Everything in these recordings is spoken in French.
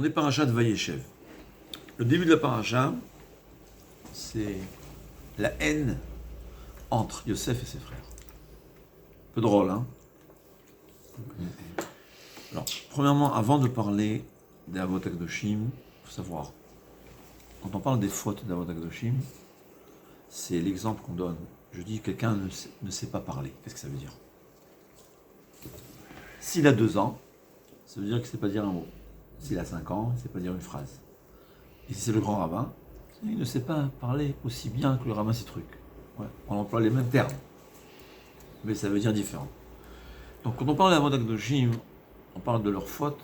On est parachat de Vayeshev. Le début de la paracha, c'est la haine entre Yosef et ses frères. Un peu drôle, hein? Alors, premièrement, avant de parler des Avot HaKadoshim, il faut savoir, quand on parle des fautes d'Avot HaKadoshim, c'est l'exemple qu'on donne. Je dis que quelqu'un ne sait pas parler. Qu'est-ce que ça veut dire? S'il a 2 ans, ça veut dire qu'il ne sait pas dire un mot. S'il a 5 ans, il ne sait pas dire une phrase. Et si c'est le grand rabbin, il ne sait pas parler aussi bien que le rabbin Citruc. Ouais, on emploie les mêmes termes, mais ça veut dire différent. Donc quand on parle d'Avot HaKadoshim, on parle de leurs fautes,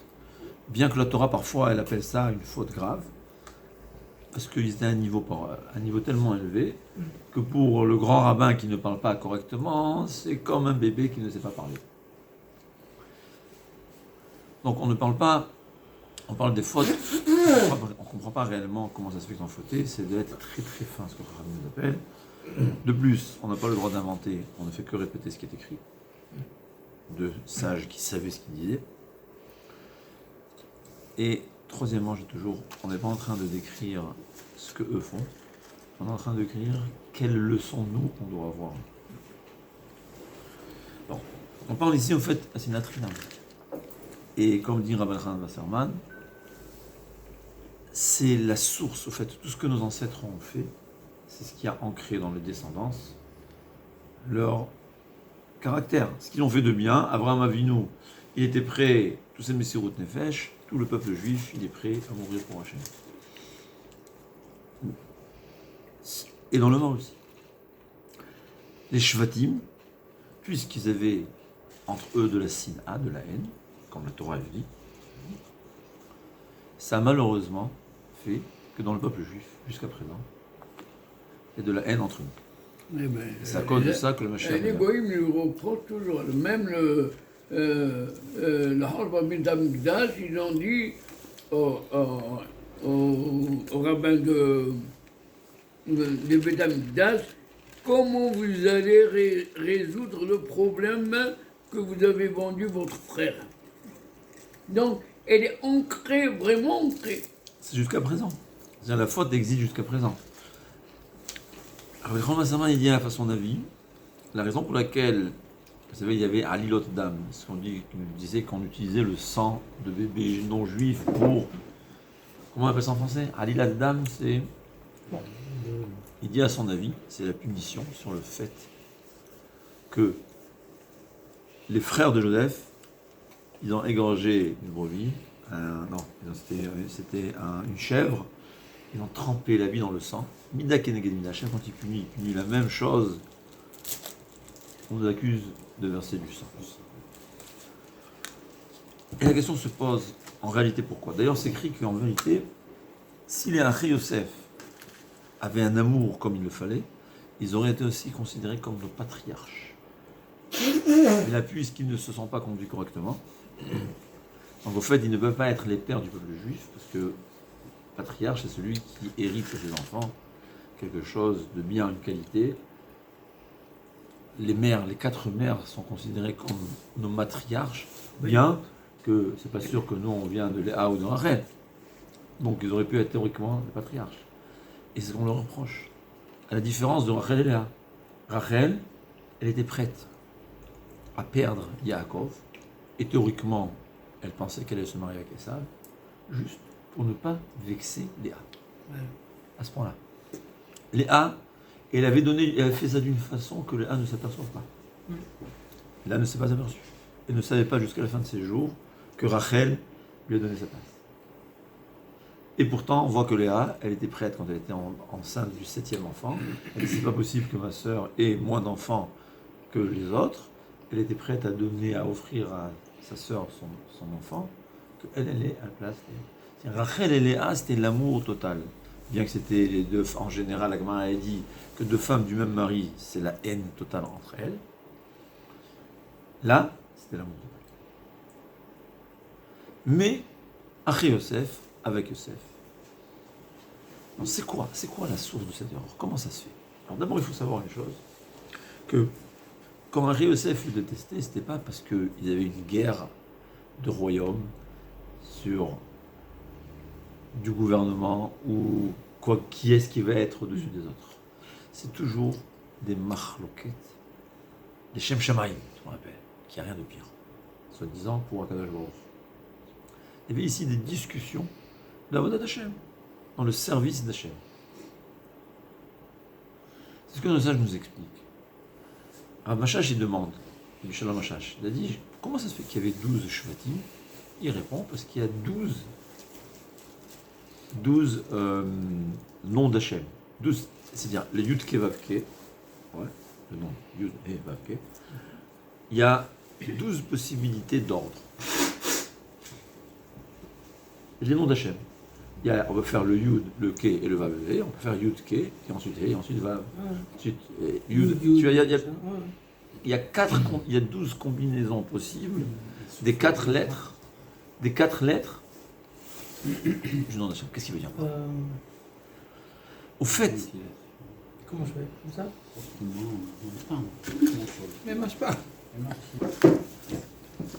bien que la Torah parfois elle appelle ça une faute grave, parce qu'ils étaient à un niveau tellement élevé que pour le grand rabbin qui ne parle pas correctement, c'est comme un bébé qui ne sait pas parler. Donc on ne parle pas, on parle des fautes, on ne comprend pas réellement comment ça se fait qu'ils ont fauté, c'est d'être très très fin, ce que le rabbin nous appelle. De plus, on n'a pas le droit d'inventer, on ne fait que répéter ce qui est écrit, de sages qui savaient ce qu'ils disaient. Et troisièmement, on n'est pas en train de décrire ce que eux font, on est en train de décrire quelles leçons nous on doit avoir. Bon, on parle ici au fait à Sinat Chinam. Et comme dit Rabbi Elchanan Wasserman, c'est la source, au fait, tout ce que nos ancêtres ont fait, c'est ce qui a ancré dans les descendances leur caractère. Ce qu'ils ont fait de bien, Abraham Avinu, il était prêt, tous ces Messirut Nefesh, tout le peuple juif, il est prêt à mourir pour Hachem. Et dans le nord aussi. Les Shvatim, puisqu'ils avaient entre eux de la sina, de la haine, comme la Torah le dit, ça a malheureusement fait que dans le peuple juif, jusqu'à présent, il y a de la haine entre nous. C'est à cause de ça que le Mashiach... Les goïms lui reprochent toujours. Même le Harba Ben Damigdash, ils ont dit au rabbin de Ben Damigdash, comment vous allez résoudre le problème que vous avez vendu votre frère. Donc, elle est ancrée, vraiment ancrée. C'est jusqu'à présent. C'est-à-dire la faute existe jusqu'à présent. Alors, Rabbi Elchanan, il dit à son avis, la raison pour laquelle, vous savez, il y avait Alilot Dam, ce qu'on disait qu'on utilisait le sang de bébés non juifs pour, comment on appelle ça en français? Alilot Dam, c'est, bon, il dit à son avis, c'est la punition sur le fait que les frères de Joseph, ils ont égorgé une brebis, c'était une chèvre, ils ont trempé la vie dans le sang. Mida keneged mida, Hachem, quand il punit la même chose. On nous accuse de verser du sang. Et la question se pose, en réalité, pourquoi? D'ailleurs, c'est écrit qu'en vérité, si les Achei Yosef avaient un amour comme il le fallait, ils auraient été aussi considérés comme nos patriarches. Mais là, puisqu'ils ne se sont pas conduits correctement, donc au fait, ils ne peuvent pas être les pères du peuple juif, parce que patriarche, c'est celui qui hérite de ses enfants quelque chose de bien, une qualité. Les mères, les 4 mères sont considérées comme nos matriarches, bien que c'est pas sûr que nous on vient de Léa ou de Rachel. Donc ils auraient pu être théoriquement les patriarches. Et c'est ce qu'on leur reproche. À la différence de Rachel et Léa. Rachel, elle était prête à perdre Yaakov, et théoriquement, elle pensait qu'elle allait se marier avec Esav, juste pour ne pas vexer Léa. À ce point-là. Léa, elle avait fait ça d'une façon que Léa ne s'aperçoive pas. Léa ne s'est pas aperçue. Elle ne savait pas jusqu'à la fin de ses jours que Rachel lui a donné sa place. Et pourtant, on voit que Léa, elle était prête quand elle était enceinte du 7e enfant. Elle dit, c'est pas possible que ma sœur ait moins d'enfants que les autres. Elle était prête à offrir à sa sœur son enfant, qu'elle ait à la place. Rachel et Léa, c'était l'amour total. Bien que c'était les deux, en général, la Gemara a dit que 2 femmes du même mari, c'est la haine totale entre elles. Là, c'était l'amour total. Mais, Achei Yosef, avec Yosef. C'est quoi la source de cette erreur? Comment ça se fait? Alors d'abord, il faut savoir une chose, que quand Achei Yosef le détestait, c'était pas parce qu'ils avaient une guerre de royaume sur du gouvernement ou quoi, qui est-ce qui va être au-dessus des autres. C'est toujours des machloket, des shem shamaim, qu'on appelle, qui a rien de pire, soi-disant pour Akadosh Baruch. Il y avait ici des discussions de la voda d'Hachem, dans le service d'Hachem. C'est ce que le sage nous explique. Rav Mashash, il demande, Michel Mashash, il a dit, comment ça se fait qu'il y avait 12 shvatim? Il répond, parce qu'il y a 12 noms d'Hachem. 12, c'est-à-dire les Yud Ke Vav Ke, ouais, le nom Yud et Vav Ke. Il y a 12 possibilités d'ordre. Les noms d'Hachem. On va faire le Yud, le Ke et le Vav. On peut faire Yud Ke, et ensuite Vav. Ensuite Yud. Il y a 12 combinaisons possibles des 4 lettres. Des 4 lettres du nom d'Hachem. Qu'est-ce qu'il veut dire? Au fait. Comment je fais? Comme ça? Mais marche pas.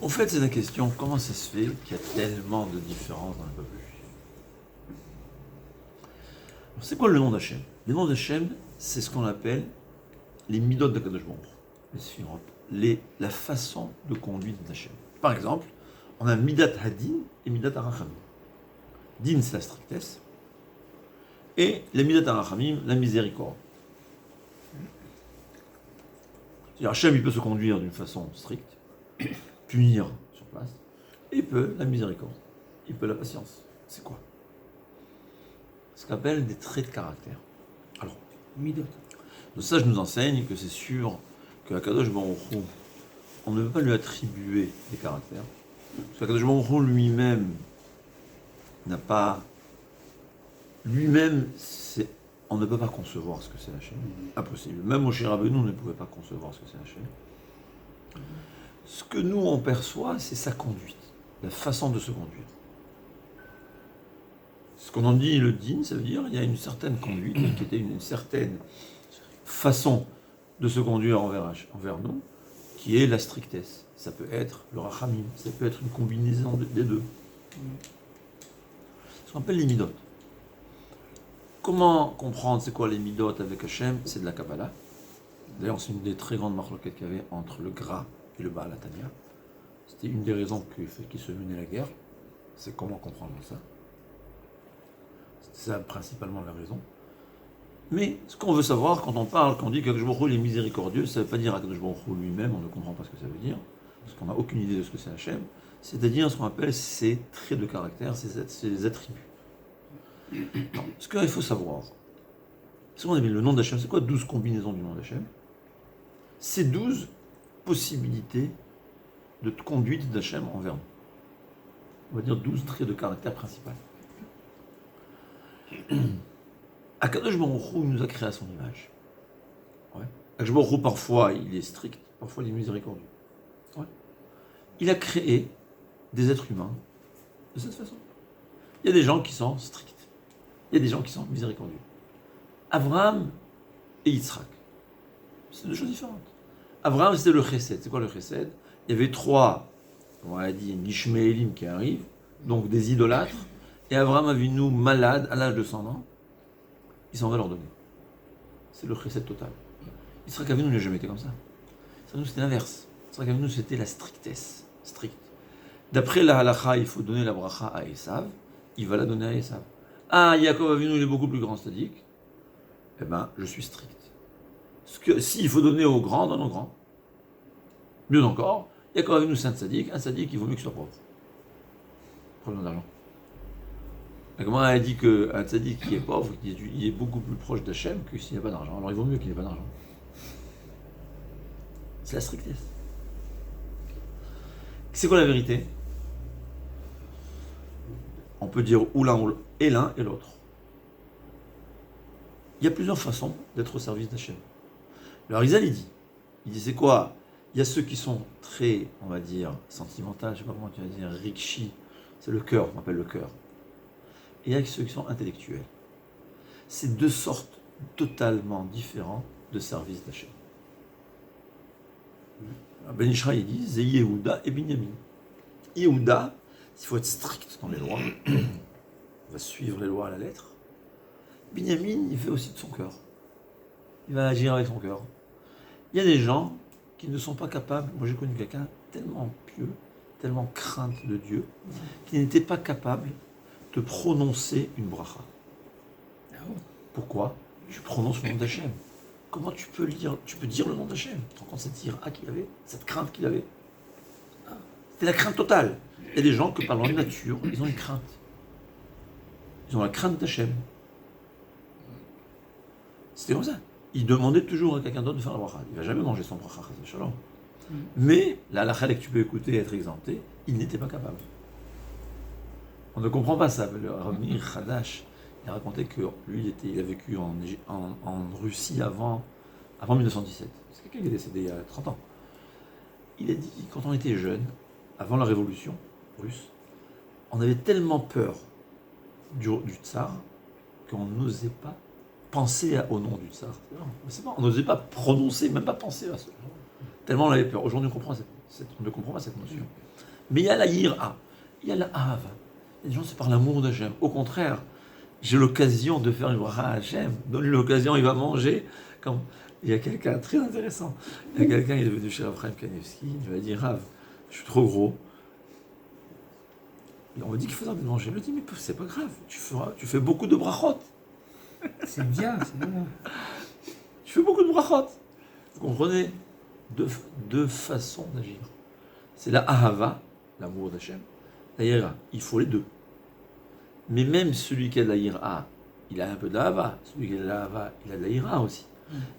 Au fait, c'est la question, comment ça se fait qu'il y a tellement de différences dans le peuple juif? C'est quoi le nom d'Hachem? Le nom d'Hachem, c'est ce qu'on appelle les midot de Kadosh Baruch, les sphirot, la façon de conduite d'Hachem. Par exemple, on a midat hadin et midat harachamim. Din, c'est la strictesse, et les midat harachamim, la miséricorde. C'est-à-dire, Hachem, il peut se conduire d'une façon stricte, punir sur place, et il peut la miséricorde, il peut la patience. C'est quoi? Ce qu'on appelle des traits de caractère. Alors, Midot. le sage nous enseigne que c'est sûr que Akadosh Baruch Hu, on ne peut pas lui attribuer des caractères, parce qu'Akadosh Baruch Hu lui-même n'a pas... Lui-même, on ne peut pas concevoir ce que c'est Hachem. Impossible. Même Moshe Rabbeinu ne pouvait pas concevoir ce que c'est Hachem. Ce que nous, on perçoit, c'est sa conduite, la façon de se conduire. Ce qu'on en dit le din, ça veut dire qu'il y a une certaine conduite, qui était une certaine façon de se conduire envers nous, qui est la strictesse. Ça peut être le rachamim, ça peut être une combinaison des deux. Ce qu'on appelle les midot. Comment comprendre c'est quoi les midot avec Hachem? C'est de la Kabbalah. D'ailleurs, c'est une des très grandes marloquettes qu'il y avait entre le Gra et le Baal Hatanya. C'était une des raisons qui se menait la guerre. C'est comment comprendre ça. C'est ça principalement la raison. Mais ce qu'on veut savoir quand on parle, quand on dit qu'Akadosh Baruch Hu est miséricordieux, ça ne veut pas dire Akadosh Baruch Hu lui-même, on ne comprend pas ce que ça veut dire, parce qu'on n'a aucune idée de ce que c'est Hachem. C'est-à-dire ce qu'on appelle ses traits de caractère, ses attributs. Non, ce qu'il faut savoir, c'est qu'on avait le nom d'Hachem, c'est quoi 12 combinaisons du nom d'Hachem? C'est 12 possibilités de conduite d'Hachem envers nous. On va dire 12 traits de caractère principaux. Akadosh Baruch Hu nous a créé à son image. Ouais. Akadosh Baruch Hu, parfois, il est strict, parfois, il est miséricordieux. Ouais. Il a créé des êtres humains de cette façon. Il y a des gens qui sont stricts. Il y a des gens qui sont miséricordieux. Abraham et Yitzhak, c'est deux choses différentes. Abraham, c'était le chesed. C'est quoi le chesed? Il y avait 3, on a dit, Ishmaélim qui arrivent, donc des idolâtres, et Abraham Avinu, malade, à l'âge de 100 ans, il s'en va leur donner. C'est le chesed total. Yitzhak Avinu n'a jamais été comme ça. Yitzhak Avinu, c'était l'inverse. Yitzhak Avinu, c'était la strictesse. Stricte. D'après la halakha, il faut donner la bracha à Esav, il va la donner à Esav. Ah, Yaakov Avinu, il est beaucoup plus grand, c'est-à-dire, eh ben, je suis strict. S'il faut donner aux grands, donne aux grands. Mieux encore, Yaakov Avinu, c'est un tzaddik, il vaut mieux qu'il soit pauvre. Problème d'argent. La Gemara a dit qu'un tzaddik qui est pauvre, il est beaucoup plus proche d'Hachem que s'il n'y a pas d'argent. Alors il vaut mieux qu'il n'ait pas d'argent. C'est la strictesse. C'est quoi la vérité? On peut dire ou l'un et l'autre. Il y a plusieurs façons d'être au service d'Hachem. Le Harizal, il dit c'est quoi? Il y a ceux qui sont très, on va dire, sentimentaux, je ne sais pas comment tu vas dire, rikshi, c'est le cœur, on appelle le cœur. Et il y a ceux qui sont intellectuels. C'est deux sortes totalement différentes de service d'Hachem. Ben Ishraï dit, c'est Yehuda et Binyamin. Yehuda, il faut être strict dans les lois. va suivre les lois à la lettre. Binyamin, il fait aussi de son cœur. Il va agir avec son cœur. Il y a des gens qui ne sont pas capables, moi j'ai connu quelqu'un tellement pieux, tellement crainte de Dieu, qui n'était pas capable de prononcer une bracha. Ah bon? Pourquoi? Tu prononces le nom d'Hachem. Comment tu peux dire le nom d'Hachem? Tu te rends compte cette ira qu'il avait, cette crainte qu'il avait? C'était la crainte totale. Il y a des gens que par leur nature, ils ont une crainte. Ils ont la crainte d'Hachem. C'était comme ça. Il demandait toujours à quelqu'un d'autre de faire la bracha. Il ne va jamais manger son bracha, shalom. Mais la halakha que tu peux écouter et être exempté, il n'était pas capable. On ne comprend pas ça. Le Rabbi Khadash, il a raconté que lui, il a vécu en Russie avant 1917. C'est quelqu'un qui est décédé il y a 30 ans. Il a dit, quand on était jeune, avant la révolution russe, on avait tellement peur du tsar qu'on n'osait pas penser au nom du tsar. On n'osait pas prononcer, même pas penser à ça. Tellement on avait peur. Aujourd'hui, on ne comprend pas cette notion. Mais il y a la yira, il y a la ahava. Il y a des gens, c'est par l'amour d'Hachem. Au contraire, j'ai l'occasion de faire une bracha à Hachem. Donne-lui l'occasion, il va manger. Comme... Il y a quelqu'un très intéressant. Il y a quelqu'un, il est venu chez Raphaël Kanevski, il lui a dit, Rav, je suis trop gros. Et on me dit qu'il faut arrêter de manger. Il me dit, mais c'est pas grave, tu fais beaucoup de brachot. C'est bien, c'est bien. Tu fais beaucoup de brachot. Vous comprenez? Deux façons d'agir. C'est la ahava, l'amour d'Hachem, la yira. Il faut les deux. Mais même celui qui a de la yira, il a un peu d'ahava. Celui qui a de l'ahava, il a de la yira aussi.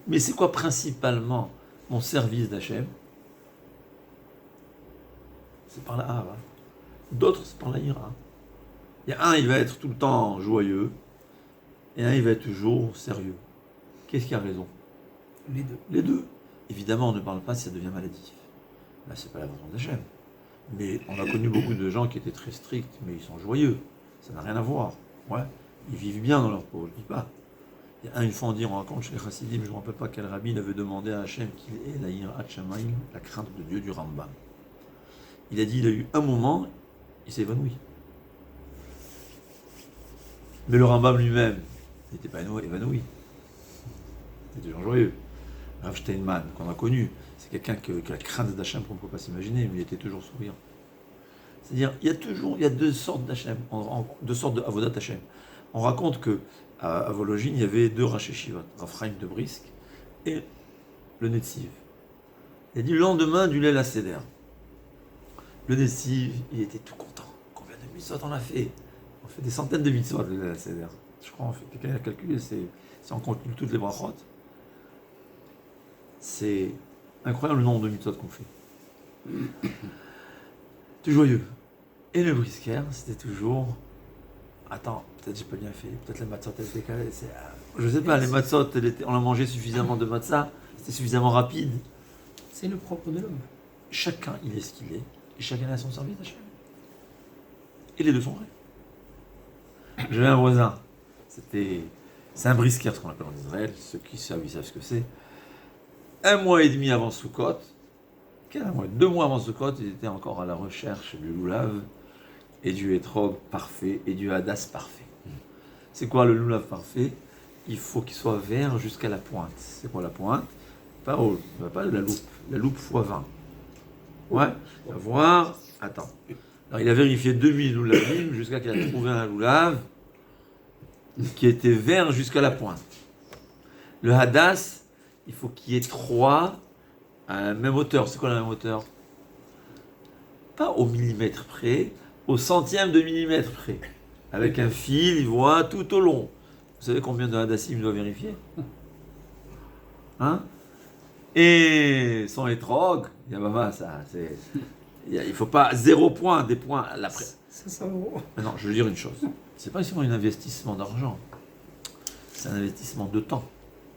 Mais c'est quoi principalement mon service d'Hachem? C'est par la ahava. D'autres, c'est par la yira. Il y a un, il va être tout le temps joyeux, et un, il va être toujours sérieux. Qu'est-ce qui a raison? Les deux. Les deux. Évidemment, on ne parle pas si ça devient maladif. Là, c'est pas la volonté d'Hachem. Mais on a connu beaucoup de gens qui étaient très stricts, mais ils sont joyeux. Ça n'a rien à voir. Ouais. Ils vivent bien dans leur peau, je ne dis pas. Il y a une fois, on raconte chez les Chassidim, je ne me rappelle pas quel rabbi avait demandé à Hachem qu'il ait la yirat shamayim, la crainte de Dieu du Rambam. Il a dit, il a eu un moment, il s'est évanoui. Mais le Rambam lui-même n'était pas évanoui. C'était des gens joyeux. Rav Steinman, qu'on a connu, c'est quelqu'un qui a la crainte d'Hachem qu'on ne peut pas s'imaginer, mais il était toujours souriant. C'est-à-dire, il y a deux sortes d'Hachem, deux sortes de Avodat Hachem. On raconte que à Vologine, il y avait deux Raché Shivot, Raphaïm de Brisk et le Netziv. Il a dit le lendemain du Leil HaSeder. Le Netziv, il était tout content. Combien de mitzvot on a fait? On fait des centaines de mitzvot le Leil HaSeder. Je crois, quelqu'un a calculé, si on calcule toutes les brachot, c'est incroyable le nombre de mitzvot qu'on fait. Tout joyeux. Et le brisker, c'était toujours... Attends, peut-être j'ai pas bien fait, peut-être la matzot elle était calée. Je sais pas, les matzot, on a mangé suffisamment de matzah, c'était suffisamment rapide. C'est le propre de l'homme. Chacun, il est ce qu'il est, et chacun a son service d'Hachem. Et les deux sont vrais. J'avais un voisin, c'est un brisker, ce qu'on appelle en Israël, ceux qui savent, ils savent ce que c'est. 1 mois et demi avant Sukkot, 2 mois avant Sukkot, il était encore à la recherche du loulav et du hétrog parfait et du hadas parfait. C'est quoi le loulav parfait? Il faut qu'il soit vert jusqu'à la pointe. C'est quoi la pointe? Pas la loupe x20. Ouais, on va voir. Attends. Alors il a vérifié 2000 loulavim jusqu'à qu'il a trouvé un loulav qui était vert jusqu'à la pointe. Le hadas, il faut qu'il y ait 3 à la même hauteur. C'est quoi la même hauteur? Pas au millimètre près, au centième de millimètre près. Avec un fil, il voit tout au long. Vous savez combien de hadassim il doit vérifier? Hein? Et son hétrog, il y a pas ça. Il faut pas 0 point, des points à l'après. 500 €. Non, je veux dire une chose. C'est pas seulement un investissement d'argent. C'est un investissement de temps.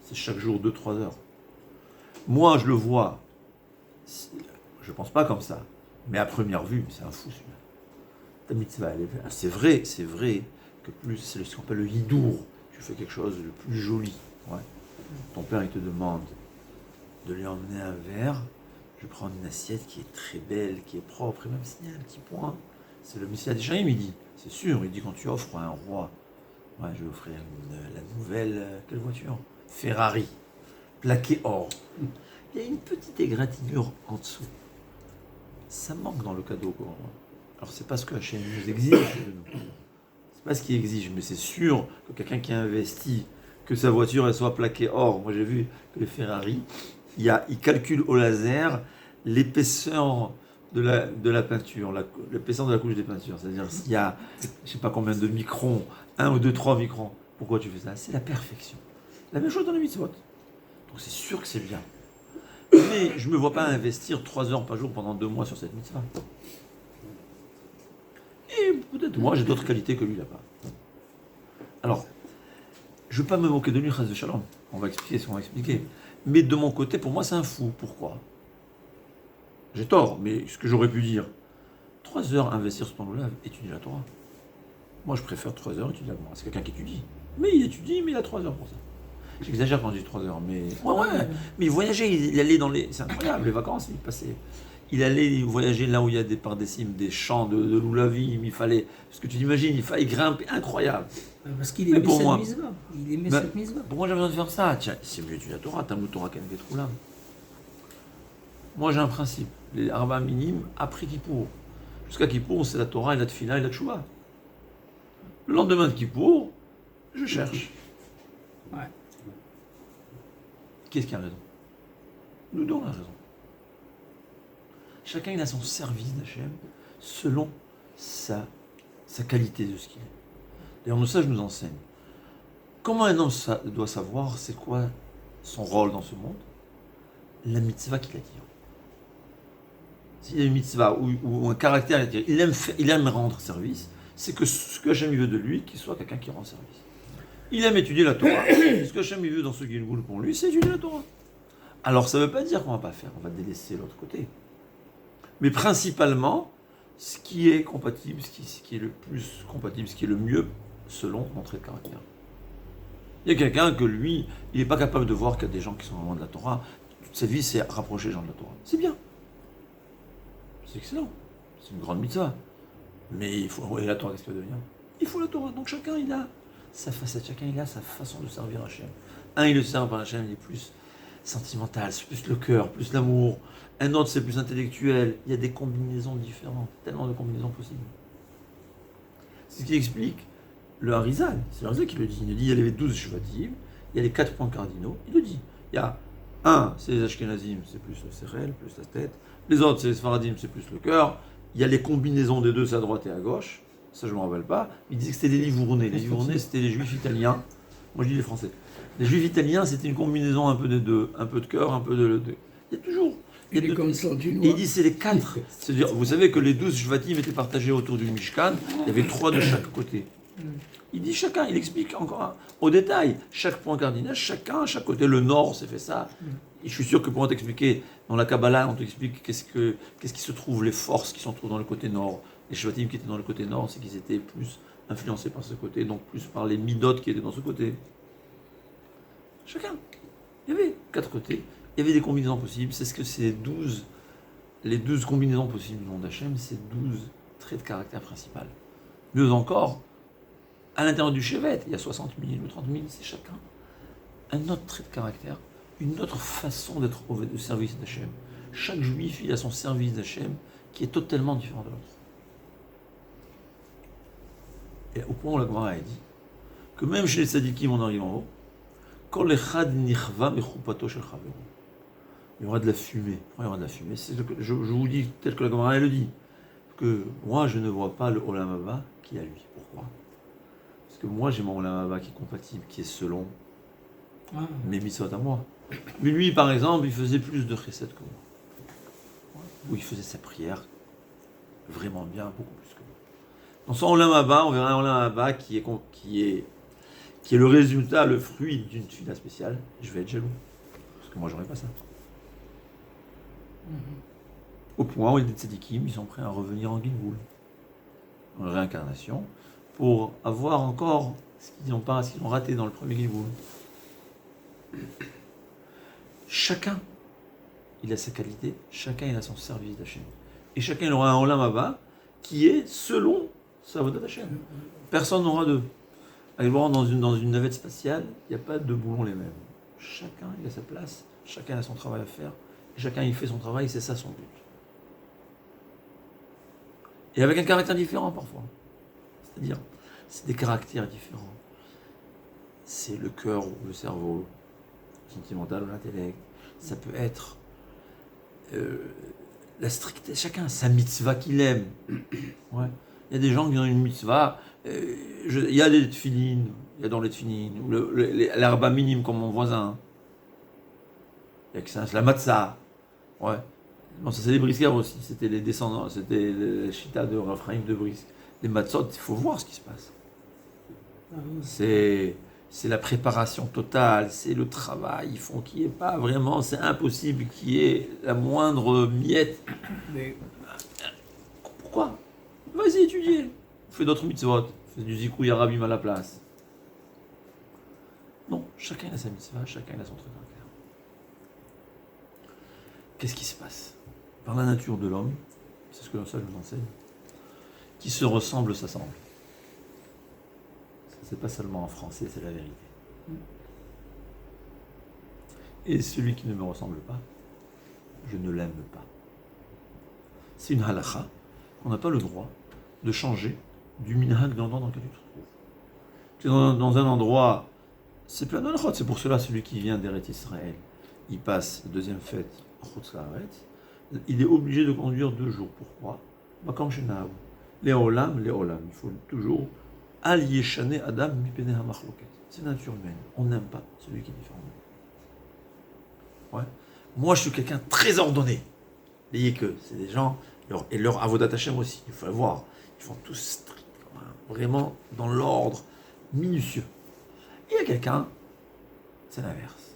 C'est chaque jour 2-3 heures. Moi, je le vois. Je pense pas comme ça. Mais à première vue, c'est un fou celui-là. Ta mitzvah, c'est vrai que plus c'est ce qu'on appelle le hidour. Tu fais quelque chose de plus joli. Ouais. Ton père, il te demande de lui emmener un verre. Je prends une assiette qui est très belle, qui est propre, et même s'il y a un petit point, C'est le Messie Adéchaïm, il dit, c'est sûr, il dit quand tu offres à un roi, ouais, je vais offrir la nouvelle, quelle voiture? Ferrari, plaqué or. Il y a une petite égratignure en dessous. Ça manque dans le cadeau. Quoi. Alors c'est pas ce que Hachem nous exige de nous. C'est pas ce qu'il exige, mais c'est sûr que quelqu'un qui a investi, que sa voiture elle soit plaquée or. Moi j'ai vu que les Ferrari, il calcule au laser l'épaisseur de la peinture, l'épaisseur de la couche des peintures. C'est-à-dire s'il y a, je sais pas combien de microns, 1 ou 2, 3 microns. Pourquoi tu fais ça? C'est la perfection. La même chose dans les mitzvot. Donc c'est sûr que c'est bien. Mais je ne me vois pas investir 3 heures par jour pendant 2 mois sur cette mitzvah. Et peut-être moi j'ai d'autres qualités que lui là-bas. Alors, je ne veux pas me moquer de lui, chas de shalom. On va expliquer ce qu'on va expliquer. Mais de mon côté, pour moi c'est un fou. Pourquoi? J'ai tort, mais ce que j'aurais pu dire, 3 heures investir sur ton loulav, étudier la Torah. Moi je préfère 3 heures étudier la Torah. C'est quelqu'un qui étudie. Mais il étudie, mais il a 3 heures pour ça. J'exagère quand je dis 3 heures, mais. Ouais. Mais il voyageait, il allait dans les. C'est incroyable, les vacances, il passait. Il allait voyager là où il y a des par décimes, des champs de loulavim, il fallait. Parce que tu t'imagines, il fallait grimper, incroyable. Parce qu'il aimait cette mitzvah. Il aimait cette mitzvah. Pourquoi j'avais besoin de faire ça? Tiens, c'est mieux étudier la Torah, Talmud Torah Ken Vetroulam. Moi j'ai un principe, les arba minimes après Kippour. Jusqu'à Kippour, c'est la Torah et la Tfila et la Tchouva. Le lendemain de Kippour, je cherche. Ouais. Qui est-ce qui a raison? Nous deux, on a raison. Chacun il a son service d'Hachem selon sa qualité de ce qu'il est. D'ailleurs, nos sages nous enseignent. Comment un homme doit savoir c'est quoi son rôle dans ce monde? La mitzvah qu'il a dit. S'il y a une mitzvah ou un caractère, il aime rendre service, c'est que ce que Hachem veut de lui, qu'il soit quelqu'un qui rend service. Il aime étudier la Torah. Ce que Hachem veut dans ce qui est le pour lui, c'est étudier la Torah. Alors ça ne veut pas dire qu'on ne va pas faire, on va délaisser l'autre côté. Mais principalement, ce qui est compatible, ce qui est le plus compatible, ce qui est le mieux selon mon trait de caractère. Il y a quelqu'un que lui, il n'est pas capable de voir qu'il y a des gens qui sont vraiment de la Torah. Toute sa vie, c'est rapprocher les gens de la Torah. C'est bien. C'est excellent. C'est une grande mitzvah. Mais il faut. Et la Torah, qu'est-ce qu'elle devient? Il faut la Torah. Donc chacun, il a sa facette, chacun, il a sa façon de servir Hachem. Un, il le sert par Hachem, il est plus sentimental, c'est plus le cœur, plus l'amour. Un autre, c'est plus intellectuel. Il y a des combinaisons différentes, tellement de combinaisons possibles. C'est ce qui explique le Harizal. C'est le Harizal qui le dit. Il dit il y avait 12 Shvatim, il y a les 4 points cardinaux. Il le dit. Il y a un, c'est les Ashkenazim, c'est plus le Sérel, plus la tête. Les autres, c'est les Sfaradim, c'est plus le cœur. Il y a les combinaisons des deux, c'est à droite et à gauche. Ça, je ne me rappelle pas. Il disait que c'était les Livournais. Les Livournais, c'était les Juifs italiens. Moi, je dis les Français. Les Juifs italiens, c'était une combinaison un peu des deux. Un peu de cœur, un peu de... Il y a toujours... Et les Constantinois. Et il dit c'est les 4. C'est-à-dire, vous savez que les 12 Shvatim étaient partagés autour du Mishkan. Il y avait 3 de chaque côté. Il dit chacun, il explique encore au détail. Chaque point cardinal, chacun, à chaque côté. Le nord, c'est fait ça. Et je suis sûr que pour t'expliquer, dans la Kabbalah, on t'explique qu'est-ce qui se trouve, les forces qui se trouvent dans le côté nord. Les Shvatim qui étaient dans le côté nord, c'est qu'ils étaient plus influencés par ce côté, donc plus par les Midot qui étaient dans ce côté. Chacun. Il y avait 4 côtés. Il y avait des combinaisons possibles. C'est ce que c'est les 12 combinaisons possibles du nom d'Hachem, c'est 12 traits de caractère principal. Mieux encore, à l'intérieur du Shevet, il y a 60 000 ou 30 000, c'est chacun un autre trait de caractère, une autre façon d'être au service d'Hachem. Chaque juif, il a son service d'Hachem qui est totalement différent de l'autre. Et au point où la Gemara a dit que même chez les tzadikim, on arrive en haut, Kol echad nichva mechupato shel chavero. Il y aura de la fumée. Il y aura de la fumée. Je vous dis, tel que la Gemara le dit, que moi, je ne vois pas le Olam Haba qui a lui. Pourquoi? Parce que moi, j'ai mon Olam Haba qui est compatible, qui est selon mes mitzvot à moi. Mais lui, par exemple, il faisait plus de chesed que moi. Ou il faisait sa prière vraiment bien, beaucoup plus que moi. Dans son Olam Haba, on verra un Olam Haba qui est le résultat, le fruit d'une tefila spéciale. Je vais être jaloux. Parce que moi, j'aurais pas ça. Au point où les tzadikim, ils sont prêts à revenir en Gilgoul, en réincarnation, pour avoir encore ce qu'ils ont raté dans le premier Gilgoul. Chacun, il a sa qualité, chacun il a son service d'Hachem. Et chacun il aura un Olam Haba qui est selon sa Avodat Hashem. Personne n'aura deux. Allez voir dans une navette spatiale, il n'y a pas deux boulons les mêmes. Chacun il a sa place, chacun a son travail à faire, et chacun il fait son travail, c'est ça son but. Et avec un caractère différent parfois. C'est-à-dire, c'est des caractères différents. C'est le cœur ou le cerveau, le sentimental ou l'intellect. Ça peut être la strictesse. Chacun a sa mitzvah qu'il aime. Ouais. Il y a des gens qui ont une mitzvah. Il y a des tefilines, il y a dans les tefilines, ou l'herba minime comme mon voisin. Il y a que ça, c'est la matzah. Ouais. Bon, ça c'est les briscards aussi. C'était les descendants, c'était la chita de Raphaïm de Brisk. Les matzot, il faut voir ce qui se passe. C'est la préparation totale, c'est le travail. Il faut qu'il n'y ait pas vraiment, c'est impossible qu'il y ait la moindre miette. Mais Pourquoi? Vas-y étudier. Fais d'autres mitzvot. Fais du zikouï arabim à la place. Non, chacun a sa mitzvah, chacun a son truc en clair. Qu'est-ce qui se passe? Par la nature de l'homme, c'est ce que ça je vous enseigne, qui se ressemble s'assemble. C'est pas seulement en français, c'est la vérité. Et celui qui ne me ressemble pas, je ne l'aime pas. C'est une halakha. On n'a pas le droit de changer du minhag dans lequel tu te trouves. Tu es dans un endroit, c'est plein d'halachot. C'est pour cela celui qui vient d'Eretz Israël, il passe la deuxième fête en Chutz La'aretz, il est obligé de conduire 2 jours. Pourquoi? Comme chez Nahaou. Léolam. Il faut toujours Al Yeshane Adam Mipene HaMachloket. C'est la nature humaine. On n'aime pas celui qui est différent. Ouais. Moi, je suis quelqu'un de très ordonné. Voyez que c'est des gens, et leur Avodat Hashem aussi, il faut le voir. Ils font tout strict, vraiment dans l'ordre minutieux. Il y a quelqu'un, c'est l'inverse.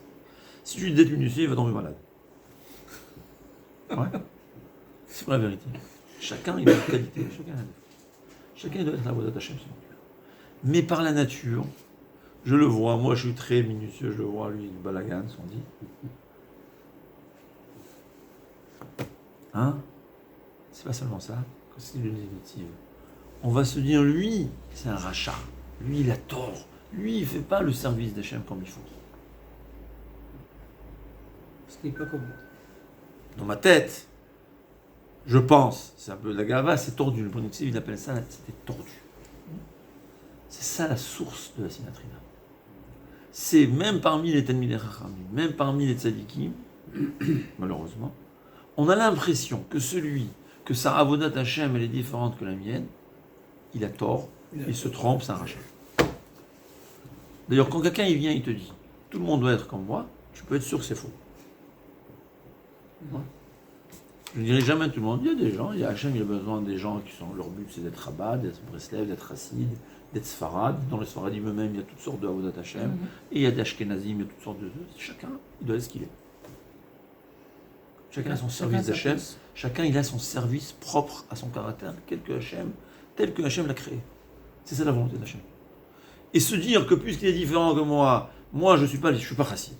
Si tu lui dis d'être minutieux, il va tomber malade. Ouais. C'est la vérité. Chacun il a une qualité, chacun il doit être l'Avodat Hashem. Mais par la nature, je le vois, moi je suis très minutieux, je le vois, lui, il balagan, on dit. Hein? C'est pas seulement ça, c'est une négative. On va se dire, lui, c'est un rachat. Lui, il a tort. Lui, il fait pas le service d'Hachem comme il faut. Parce qu'il n'est pas comme moi. Dans ma tête, je pense, c'est un peu de la gava, c'est tordu. Le productif, il appelle ça, c'était tordu. C'est ça la source de la sinatrina. C'est même parmi les Talmidei Chachamim, même parmi les tzadikim, malheureusement, on a l'impression que que sa avodat Hashem, elle est différente que la mienne, il a tort, il se trompe, c'est un rachat. D'ailleurs, quand quelqu'un il vient, il te dit, tout le monde doit être comme moi, tu peux être sûr que c'est faux. Ouais. Je ne dirai jamais à tout le monde, il y a des gens, Hachem il a besoin des gens qui sont, leur but c'est d'être rabbin, d'être breslev, d'être hassid, d'être sfarad. Dans les sfaradim eux-mêmes, il y a toutes sortes de avodat Hashem, et il y a des ashkenazim, il y a toutes sortes de... Chacun, il doit être ce qu'il est. Chacun a son service d'Hachem, chacun il a son service propre à son caractère, tel que Hachem l'a créé. C'est ça la volonté d'Hachem. Et se dire que puisqu'il est différent que moi je ne suis pas chassid.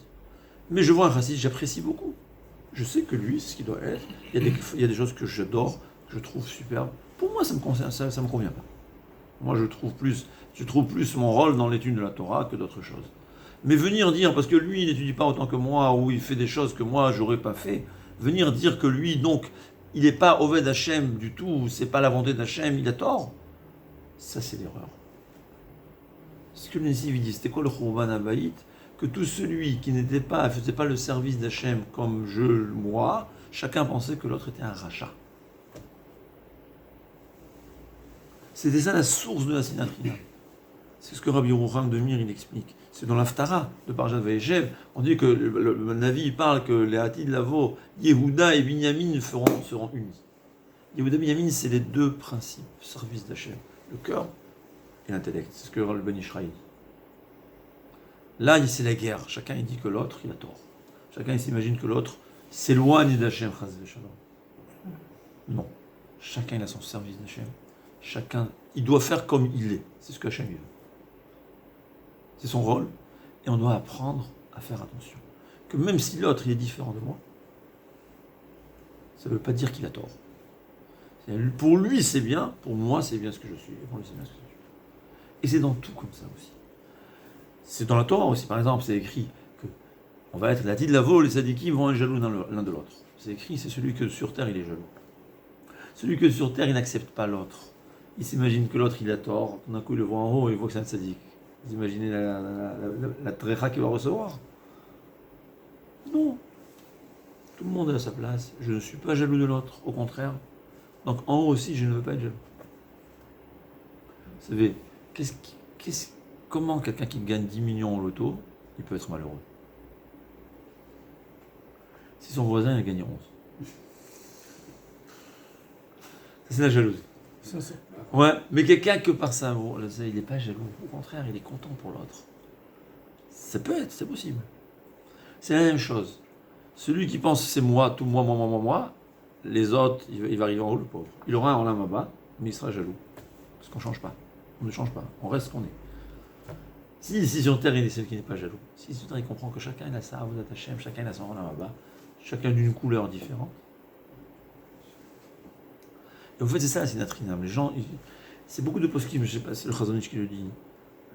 Mais je vois un chassid, j'apprécie beaucoup. Je sais que lui, c'est ce qu'il doit être. Il y a des choses que j'adore, que je trouve superbes. Pour moi, ça me convient pas. Moi, je trouve plus mon rôle dans l'étude de la Torah que d'autres choses. Mais venir dire, parce que lui, il n'étudie pas autant que moi, ou il fait des choses que moi, j'aurais pas fait, venir dire que lui, donc, il n'est pas Oved Hashem du tout, c'est pas la volonté d'Hachem, il a tort. Ça, c'est l'erreur. Ce que le Nesiv dit, c'était quoi le Churban Habayit? Que tout celui qui ne faisait pas le service d'Hachem comme moi, chacun pensait que l'autre était un rachat. C'était ça la source de la sinatrina. C'est ce que Rabbi Yerucham de Mir il explique. C'est dans l'Haftara de Parashat Vayeshev. On dit que le Navi parle que les Hatid Lavo, Yehuda et Binyamin seront unis. Yehuda et Binyamin, c'est les 2 principes, service d'Hachem, le cœur et l'intellect. C'est ce que le Ben Ishraï dit. Là, c'est la guerre. Chacun il dit que l'autre, il a tort. Chacun il s'imagine que l'autre s'éloigne d'Hachem. Non. Chacun il a son service d'Hachem. Chacun, il doit faire comme il est. C'est ce que Hachem veut. C'est son rôle. Et on doit apprendre à faire attention. Que même si l'autre il est différent de moi, ça ne veut pas dire qu'il a tort. Pour lui, c'est bien, pour moi, c'est bien ce que je suis, et pour lui, c'est bien ce que je suis. Et c'est dans tout comme ça aussi. C'est dans la Torah aussi, par exemple, c'est écrit que on va être la de la vol, les sadikim vont être jaloux l'un de l'autre. C'est écrit, c'est celui que sur terre il est jaloux. Celui que sur terre il n'accepte pas l'autre. Il s'imagine que l'autre il a tort, d'un coup il le voit en haut et il voit que c'est un sadique. Vous imaginez la trécha qu'il va recevoir? Non. Tout le monde est à sa place. Je ne suis pas jaloux de l'autre, au contraire. Donc en haut aussi, je ne veux pas être jaloux. Vous savez, comment quelqu'un qui gagne 10 millions au loto, il peut être malheureux? Si son voisin il a gagné 11. Ça, c'est la jalousie. Ça, c'est Ouais, mais quelqu'un que par ça, il n'est pas jaloux. Au contraire, il est content pour l'autre. Ça peut être, c'est possible. C'est la même chose. Celui qui pense c'est moi, tout moi, les autres, il va arriver en haut, le pauvre. Il aura un en bas, mais il sera jaloux. Parce qu'on ne change pas. On ne change pas. On reste ce qu'on est. Si ici sur Terre, il est celui qui n'est pas jaloux. Si sur Terre, il comprend que chacun a sa Avodat Hashem, chacun a son bas, chacun d'une couleur différente. Et en fait, c'est ça la Sinat Chinam. Les gens, c'est beaucoup de poskim, je ne sais pas, c'est le Chazonich qui le dit,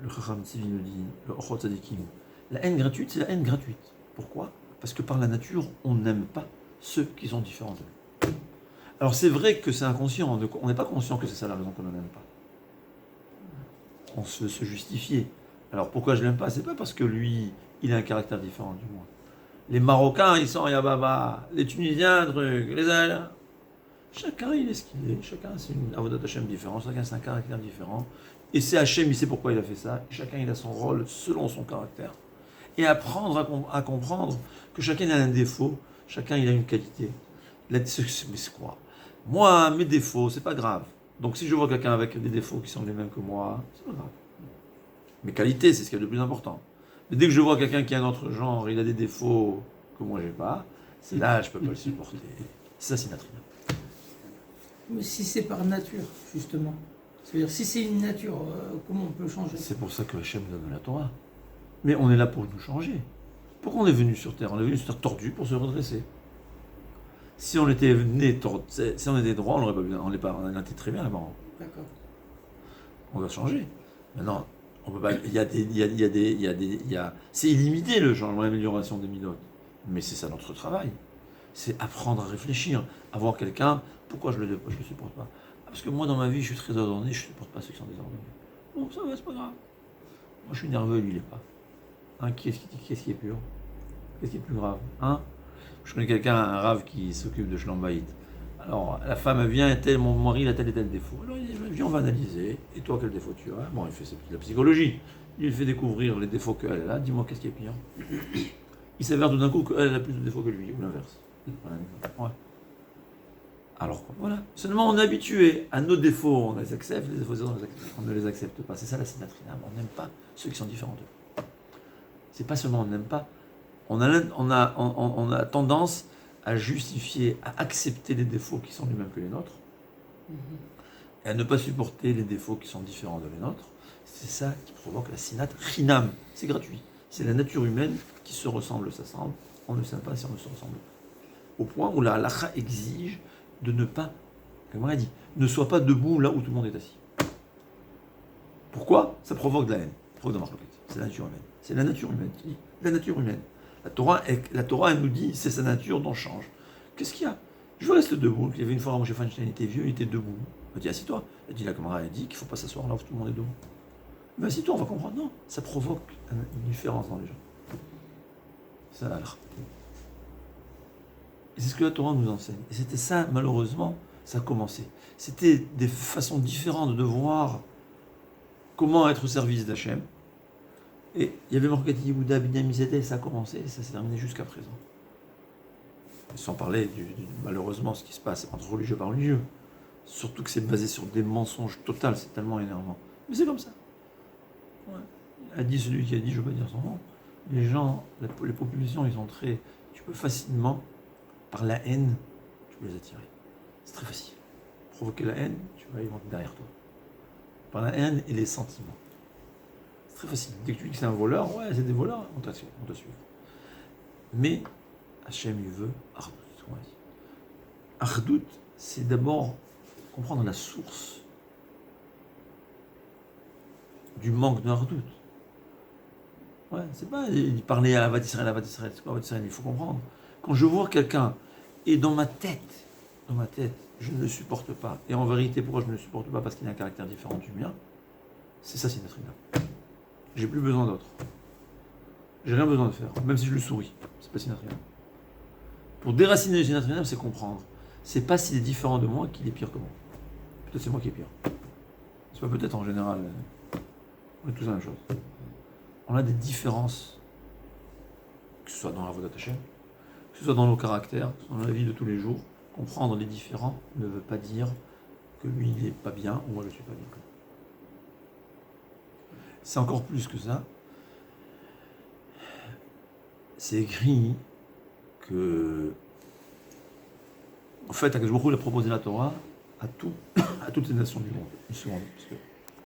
le Chacham Tzvi le dit, le Ochot Tzadikim. La haine gratuite, c'est la haine gratuite. Pourquoi? Parce que par la nature, on n'aime pas ceux qui sont différents de nous. Alors c'est vrai que c'est inconscient, on n'est pas conscient que c'est ça la raison qu'on n'en aime pas. On se veut se justifier. Alors pourquoi je l'aime pas? C'est pas parce que lui, il a un caractère différent du moi. Les Marocains, ils sont Yababa, les Tunisiens, les Algériens. Chacun, il est ce qu'il est. Chacun, c'est une Avodat Hashem différente. Chacun, c'est un caractère différent. Et c'est Hashem, il sait pourquoi il a fait ça. Et chacun, il a son rôle selon son caractère. Et apprendre à comprendre que chacun a un défaut, chacun, il a une qualité. Mais c'est quoi? Moi, mes défauts, c'est pas grave. Donc si je vois quelqu'un avec des défauts qui sont les mêmes que moi, c'est pas grave. Mes qualités, c'est ce qu'il y a de plus important. Mais dès que je vois quelqu'un qui est un autre genre, il a des défauts que moi j'ai pas, c'est là, je peux pas le supporter. Ça, c'est naturel. Mais si c'est par nature, justement. C'est-à-dire, si c'est une nature, comment on peut changer? C'est pour ça que Hachem donne la Torah. Mais on est là pour nous changer. Pourquoi on est venu sur Terre? On est venu sur Terre tordu pour se redresser. Si on était né si on était droit, on n'aurait pas besoin. On était très bien là-bas. D'accord. On va changer. Maintenant, on peut pas. C'est illimité le changement, l'amélioration des midotes. Mais c'est ça notre travail. C'est apprendre à réfléchir, à voir quelqu'un. Pourquoi je le supporte pas? Parce que moi, dans ma vie, je suis très ordonné, je ne supporte pas ceux qui sont désordonnés. Bon, ça va, c'est pas grave. Moi, je suis nerveux, lui, il n'est pas. Hein, qu'est-ce qui est pur? Qu'est-ce qui est plus grave? Hein? Je connais quelqu'un, un rave, qui s'occupe de Shlombaït. Alors, la femme vient, mon mari, il a tel et tel défaut. Alors, il dit, viens, on va analyser. Et toi, quel défaut tu as? Bon, il fait de la psychologie. Il lui fait découvrir les défauts qu'elle a. Dis-moi, qu'est-ce qui est pire? Il s'avère tout d'un coup qu'elle a plus de défauts que lui, ou l'inverse. Ouais. Alors, voilà. Seulement, on est habitué à nos défauts, on les accepte, les défauts des autres, on ne les accepte pas. C'est ça la sinatrina. On n'aime pas ceux qui sont différents d'eux. C'est pas seulement on n'aime pas, on a tendance à justifier, à accepter les défauts qui sont les mêmes que les nôtres, et à ne pas supporter les défauts qui sont différents de les nôtres. C'est ça qui provoque la sinat chinam. C'est gratuit. C'est la nature humaine qui se ressemble, s'assemble. On ne sait pas si on ne se ressemble pas. Au point où la halakha exige de ne pas, comme on a dit, ne sois pas debout là où tout le monde est assis. Pourquoi? Ça provoque de la haine, ça provoque de la marloquette. C'est la nature humaine. C'est la nature humaine qui dit. La nature humaine. La Torah, elle nous dit, c'est sa nature dont change. Qu'est-ce qu'il y a? Je reste debout. Il y avait une fois, Moshe Feinstein était vieux, il était debout. Il dit, assis-toi. Il dit, la camarade, elle dit qu'il ne faut pas s'asseoir là où tout le monde est debout. Mais assis-toi, on va comprendre. Non, ça provoque une différence dans les gens. Ça a l'air. Et c'est ce que la Torah nous enseigne. Et c'était ça, malheureusement, ça a commencé. C'était des façons différentes de voir comment être au service d'Hachem. Et il y avait marqué Yehuda, Binyamin, ça a commencé et ça s'est terminé jusqu'à présent. Sans parler malheureusement ce qui se passe entre religieux par religieux. Surtout que c'est basé sur des mensonges totaux, c'est tellement énervant. Mais c'est comme ça. Ouais. A dit celui qui a dit, je ne veux pas dire son nom, les gens, les populations, ils sont très. Tu peux facilement, par la haine, tu peux les attirer. C'est très facile. Provoquer la haine, tu vas, ils vont être derrière toi. Par la haine et les sentiments. C'est très facile. Dès que tu dis que c'est un voleur, ouais, c'est des voleurs, on t'a suivi. Mais Hachem, il veut Ardout. Ardout, c'est d'abord comprendre la source du manque de Hardout. Ouais, c'est pas il parlait à Avat Israël, c'est quoi Avat Israël, il faut comprendre. Quand je vois quelqu'un, et dans ma tête, je ne le supporte pas, et en vérité, pourquoi je ne le supporte pas? Parce qu'il a un caractère différent du mien, c'est ça, c'est notre Sinatra. J'ai plus besoin d'autre. J'ai rien besoin de faire, même si je lui souris. C'est pas Sinatra. Pour déraciner le Sinatra, c'est comprendre. C'est pas s'il est différent de moi qu'il est pire que moi. Peut-être c'est moi qui est pire. C'est pas peut-être en général. On est tous la même chose. On a des différences, que ce soit dans la voie d'attaché, que ce soit dans nos caractères, dans la vie de tous les jours. Comprendre les différents ne veut pas dire que lui il n'est pas bien ou moi je suis pas bien. C'est encore plus que ça. C'est écrit que, en fait, Akadosh Baruch Hu a proposé la Torah à toutes les nations du monde. Une seconde, parce que